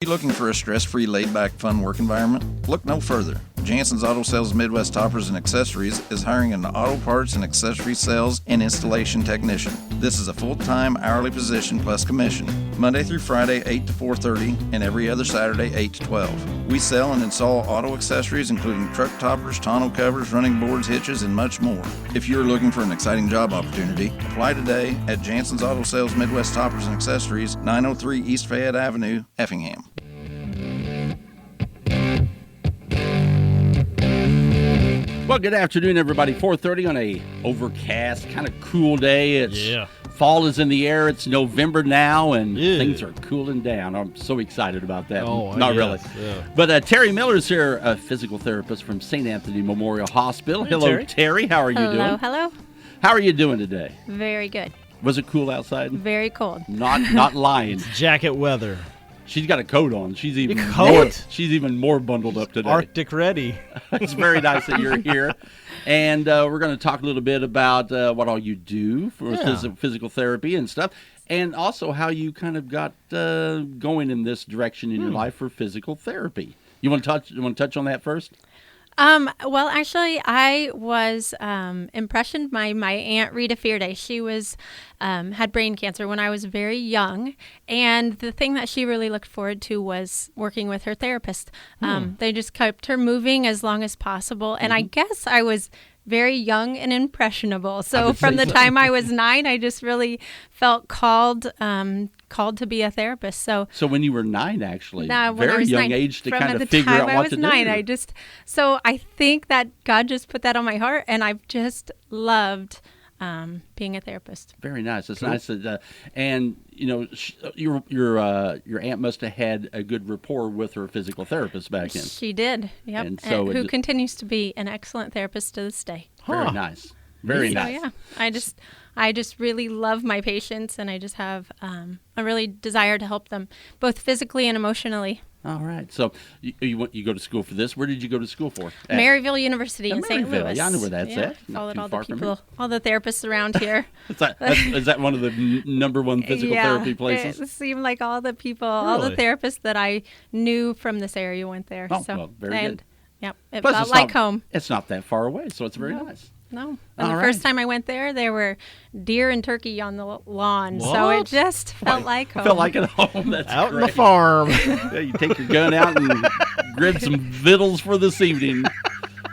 You looking for a stress-free, laid-back, fun work environment? Look no further. Jansen's Auto Sales Midwest Toppers and Accessories is hiring an auto parts and accessory sales and installation technician. This is a full-time hourly position plus commission. Monday through Friday, 8 to 4:30, and every other Saturday, 8 to 12. We sell and install auto accessories, including truck toppers, tonneau covers, running boards, hitches, and much more. If you're looking for an exciting job opportunity, apply today at Jansen's Auto Sales Midwest Toppers and Accessories, 903 East Fayette Avenue, Effingham. Well, good afternoon, everybody. 4:30 on a overcast, kind of cool day. Fall is in the air. It's November now, and things are cooling down. I'm so excited about that. Not really. Yeah. But Teri Miller is here, a physical therapist from St. Anthony Memorial Hospital. Hey, hello, Teri. How are you doing? Hello. How are you doing today? Very good. Was it cool outside? Very cold. Not lying. Jacket weather. She's got a coat on. She's even more bundled up today. Arctic ready. It's very nice that you're here. And we're going to talk a little bit about what all you do for physical therapy and stuff, and also how you kind of got going in this direction in your life for physical therapy. You want to touch on that first? Well, actually, I was impressioned by my Aunt Rita Fearday. She was had brain cancer when I was very young, and the thing that she really looked forward to was working with her therapist. They just kept her moving as long as possible, and I guess I was very young and impressionable. So from the time I was 9, I just really felt called to be a therapist. So when you were 9, actually, very young age to kind of figure out what to do. I think that God just put that on my heart, and I've just loved being a therapist. Very nice. It's nice that, and you know, your aunt must have had a good rapport with her physical therapist back then. She did. Yep. And so who continues to be an excellent therapist to this day. Very nice. Very nice. Yeah. I just really love my patients, and I just have a really desire to help them both physically and emotionally. All right. So you go to school for this. Where did you go to school for? Maryville University in St. Louis. Yeah, I know where that's at. Followed all the people, all the therapists around here. Is that one of the number one physical therapy places? It seemed like all the people, all the therapists that I knew from this area went there. Oh, well, very good. Yep, it felt like home. It's not that far away, so it's very nice. No. And the first time I went there were deer and turkey on the lawn. What? So it just felt like home. Felt like at home. That's out great. On the farm. Yeah, you take your gun out and grab some victuals for this evening.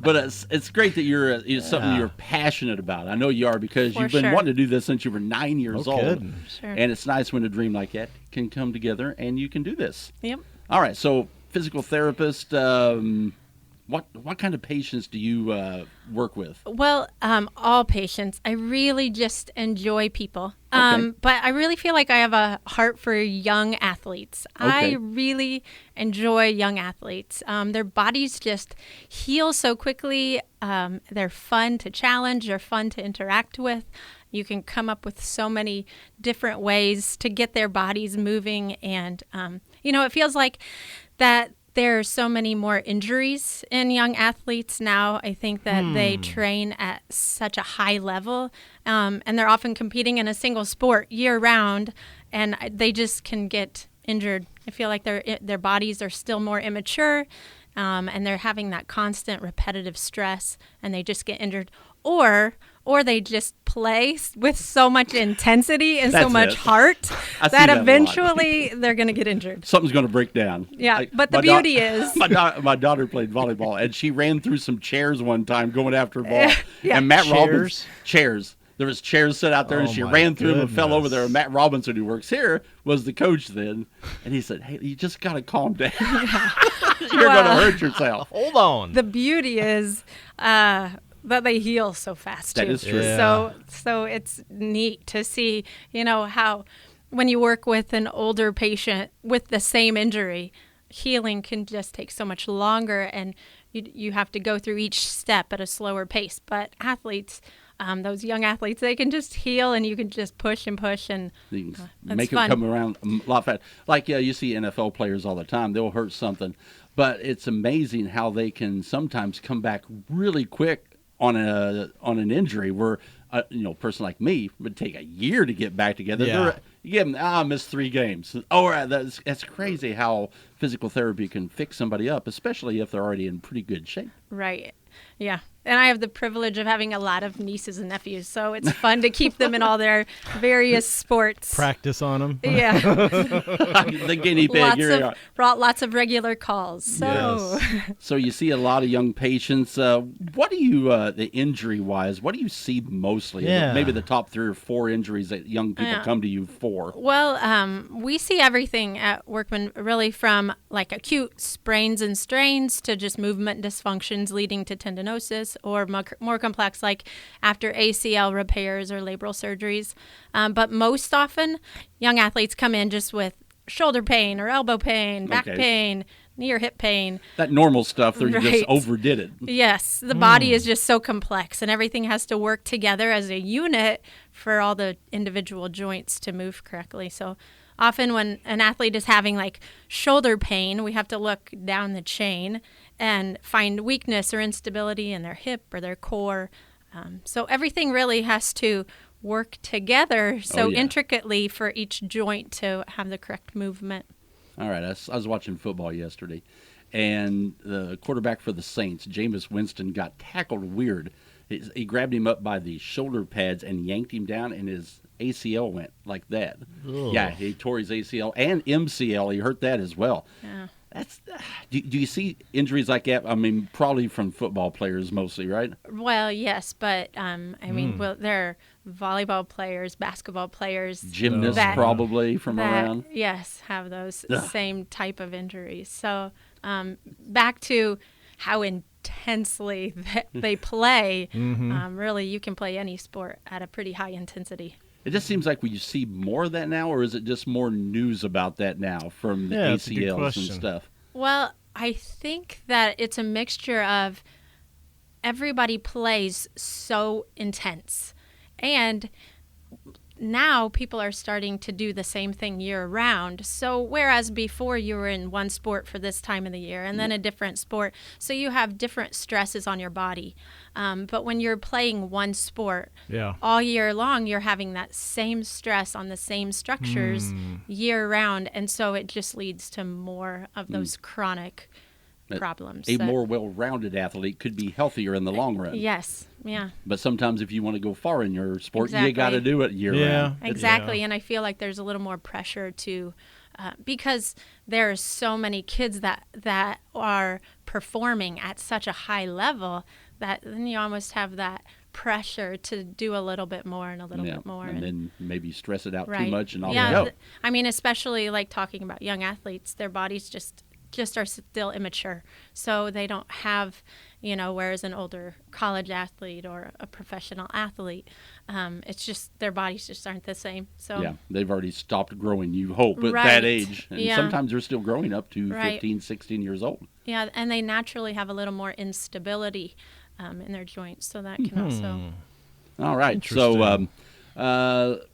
But it's great that you're something you're passionate about. I know you are, because you've been wanting to do this since you were 9 years old. Sure. And it's nice when a dream like that can come together and you can do this. Yep. All right. So physical therapist, What kind of patients do you work with? Well, all patients. I really just enjoy people. But I really feel like I have a heart for young athletes. I really enjoy young athletes. Their bodies just heal so quickly. They're fun to challenge. They're fun to interact with. You can come up with so many different ways to get their bodies moving. And, it feels like that there are so many more injuries in young athletes now. I think that they train at such a high level, and they're often competing in a single sport year-round, and they just can get injured. I feel like their bodies are still more immature, and they're having that constant repetitive stress, and they just get injured. Or they just play with so much intensity and so much heart that eventually they're going to get injured. Something's going to break down. Yeah, but the beauty is... My daughter played volleyball, and she ran through some chairs one time going after a ball. Yeah. And Matt Robbins... Chairs. There was chairs set out there, and she ran through them and fell over there. And Matt Robinson, who works here, was the coach then. And he said, hey, you just got to calm down. You're going to hurt yourself. Hold on. The beauty is... that they heal so fast, too. That is true. Yeah. So it's neat to see, how when you work with an older patient with the same injury, healing can just take so much longer, and you have to go through each step at a slower pace. But athletes, those young athletes, they can just heal, and you can just push and push, and make it come around a lot faster. Like you see NFL players all the time; they'll hurt something, but it's amazing how they can sometimes come back really quick on an injury where a person like me would take a year to get back together. Yeah. You give them, I missed 3 games. Oh, that's crazy how physical therapy can fix somebody up, especially if they're already in pretty good shape. Right. Yeah. And I have the privilege of having a lot of nieces and nephews, so it's fun to keep them in all their various sports. Practice on them. Yeah. The guinea pig. Brought lots of regular calls. So, Yes. So you see a lot of young patients. What do you, the injury-wise, what do you see mostly? Yeah. Maybe the top 3 or 4 injuries that young people come to you for. well, we see everything at Workman, really from like acute sprains and strains to just movement dysfunctions leading to tendinosis, or more complex, like after ACL repairs or labral surgeries. But most often, young athletes come in just with shoulder pain or elbow pain, back pain, knee or hip pain. That normal stuff, you just Right. overdid it. Yes, the body is just so complex, and everything has to work together as a unit for all the individual joints to move correctly. So often when an athlete is having like shoulder pain, we have to look down the chain and find weakness or instability in their hip or their core. So everything really has to work together so intricately for each joint to have the correct movement. All right, I was watching football yesterday, and the quarterback for the Saints, Jameis Winston, got tackled weird. He grabbed him up by the shoulder pads and yanked him down, and his ACL went like that. Ugh. Yeah, he tore his ACL and MCL. He hurt that as well. Yeah. Do you see injuries like that? I mean, probably from football players mostly, right? Well, yes, but I mean, well, there are volleyball players, basketball players, Gymnasts that- probably from that, around. yes, have those Ugh. same type of injuries. So back to how intensely they play, really, you can play any sport at a pretty high intensity. It just seems like we see more of that now, or is it just more news about that now from the Yeah, that's a good ACLs and question. stuff? Well, I think that it's a mixture of everybody plays so intense. And now people are starting to do the same thing year round. So whereas before you were in one sport for this time of the year and then a different sport, so you have different stresses on your body. But when you're playing one sport Yeah. all year long, you're having that same stress on the same structures year round. And so it just leads to more of those chronic problems. A more well-rounded athlete could be healthier in the long run. Yes. Yeah. But sometimes if you want to go far in your sport, you Exactly. got to do it year round. Exactly. And I feel like there's a little more pressure to, because there are so many kids that are performing at such a high level that then you almost have that pressure to do a little bit more and a little bit more. And then maybe stress it out right. too much and all yeah, that. I mean, especially like talking about young athletes, their bodies just are still immature. So they don't have, whereas an older college athlete or a professional athlete, it's just their bodies just aren't the same. So Yeah, they've already stopped growing, you hope, at Right. that age. And Yeah. sometimes they're still growing up to Right. 15, 16 years old. yeah, and they naturally have a little more instability in their joints. So that can also. All right. So Interesting.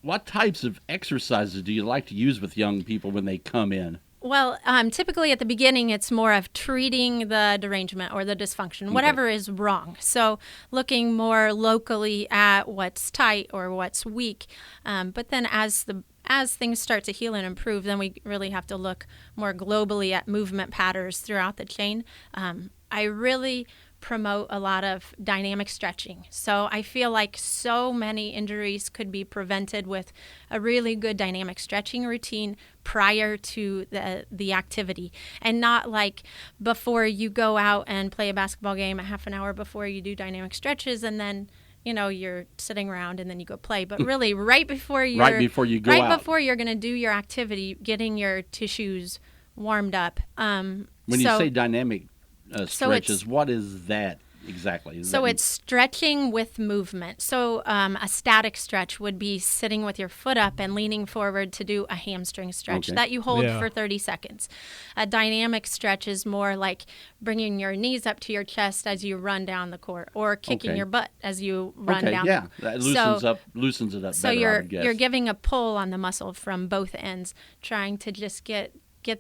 what types of exercises do you like to use with young people when they come in? Well, typically at the beginning, it's more of treating the derangement or the dysfunction, whatever is wrong. So looking more locally at what's tight or what's weak. But then as things start to heal and improve, then we really have to look more globally at movement patterns throughout the chain. I really promote a lot of dynamic stretching. So I feel like so many injuries could be prevented with a really good dynamic stretching routine prior to the activity, and not like before you go out and play a basketball game a half an hour before you do dynamic stretches and then you're sitting around and then you go play. But really right before you're before you're going to do your activity, getting your tissues warmed up. When you say dynamic stretches, what is that exactly? So it's stretching with movement. So a static stretch would be sitting with your foot up and leaning forward to do a hamstring stretch that you hold for 30 seconds. A dynamic stretch is more like bringing your knees up to your chest as you run down the court, or kicking your butt as you run down. Yeah, that loosens it up. So better, I would guess. you're giving a pull on the muscle from both ends, trying to just get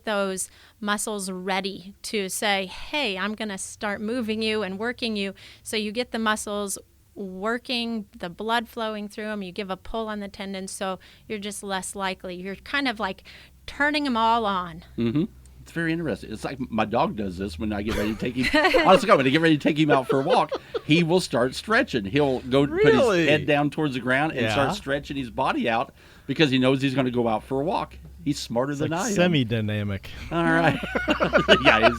those muscles ready to say, hey, I'm going to start moving you and working you. So you get the muscles working the blood flowing through them. You give a pull on the tendons, so you're just less likely. You're kind of like turning them all on. Mm-hmm. It's very interesting. It's like my dog does this when I get ready to take him. Honestly, when I get ready to take him out for a walk, he will start stretching. He'll go put his head down towards the ground and start stretching his body out because he knows he's going to go out for a walk. He's smarter than I am. Semi-dynamic. All right. Yeah,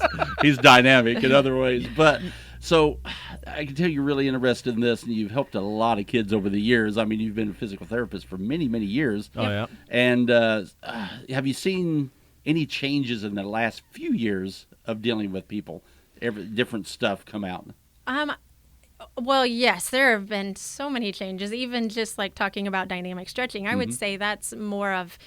he's dynamic in other ways. But so I can tell you're really interested in this, and you've helped a lot of kids over the years. I mean, you've been a physical therapist for many, many years. Oh, yeah. And have you seen any changes in the last few years of dealing with people? Different stuff come out? Well, yes, there have been so many changes, even just like talking about dynamic stretching. I would say that's more of,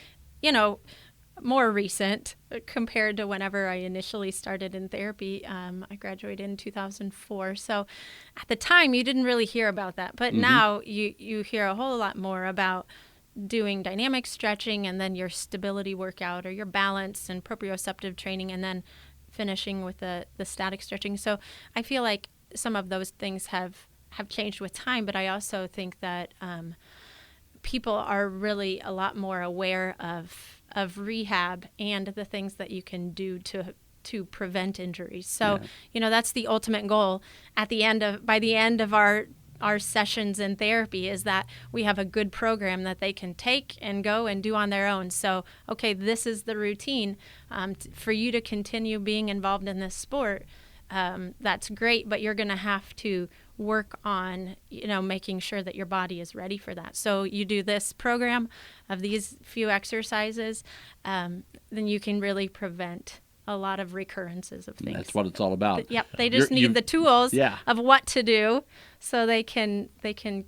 more recent compared to whenever I initially started in therapy. I graduated in 2004. So at the time, you didn't really hear about that. But now you hear a whole lot more about doing dynamic stretching and then your stability workout or your balance and proprioceptive training and then finishing with the static stretching. So I feel like some of those things have changed with time, but I also think that people are really a lot more aware of rehab and the things that you can do to prevent injuries. So, that's the ultimate goal by the end of our sessions in therapy is that we have a good program that they can take and go and do on their own. So, okay, this is the routine for you to continue being involved in this sport. That's great, but you're going to have to work on, making sure that your body is ready for that. So you do this program of these few exercises, then you can really prevent a lot of recurrences of things. That's what it's all about. Yep, they just need the tools of what to do so they can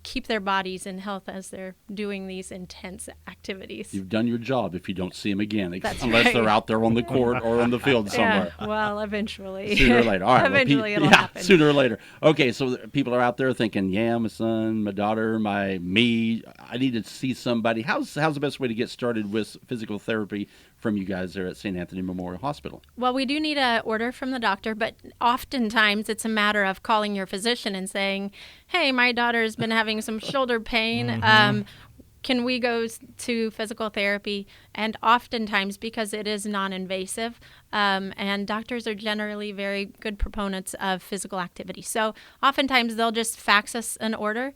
keep their bodies in health as they're doing these intense activities. You've done your job if you don't see them again, unless they're out there on the court or on the field somewhere. Yeah, well, eventually. Sooner or later. All right. Eventually it'll happen. Sooner or later. Okay, so people are out there thinking, my son, my daughter, me, I need to see somebody. How's the best way to get started with physical therapy from you guys there at St. Anthony Memorial Hospital? Well, we do need an order from the doctor, but oftentimes it's a matter of calling your physician and saying, hey, my daughter's been having some shoulder pain. Can we go to physical therapy? And oftentimes, because it is non-invasive, and doctors are generally very good proponents of physical activity. So oftentimes they'll just fax us an order.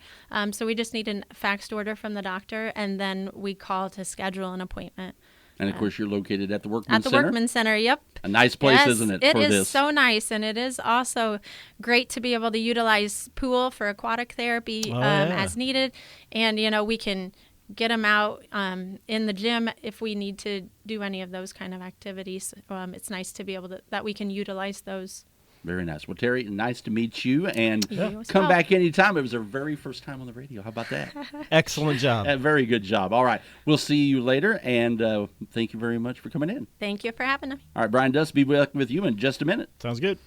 So we just need a faxed order from the doctor, and then we call to schedule an appointment. And, of course, you're located at the Workman Center? At the Workman Center, yep. A nice place, isn't it, for this? It is so nice, and it is also great to be able to utilize pool for aquatic therapy as needed. And, we can get them out in the gym if we need to do any of those kind of activities. It's nice to be able that we can utilize those. Very nice. Well, Teri, nice to meet you, and come back anytime. It was our very first time on the radio. How about that? Excellent job. A very good job. All right. We'll see you later, and thank you very much for coming in. Thank you for having me. All right, Brian Dust, be back with you in just a minute. Sounds good.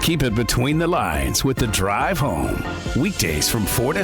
Keep it between the lines with The Drive Home. Weekdays from 4 to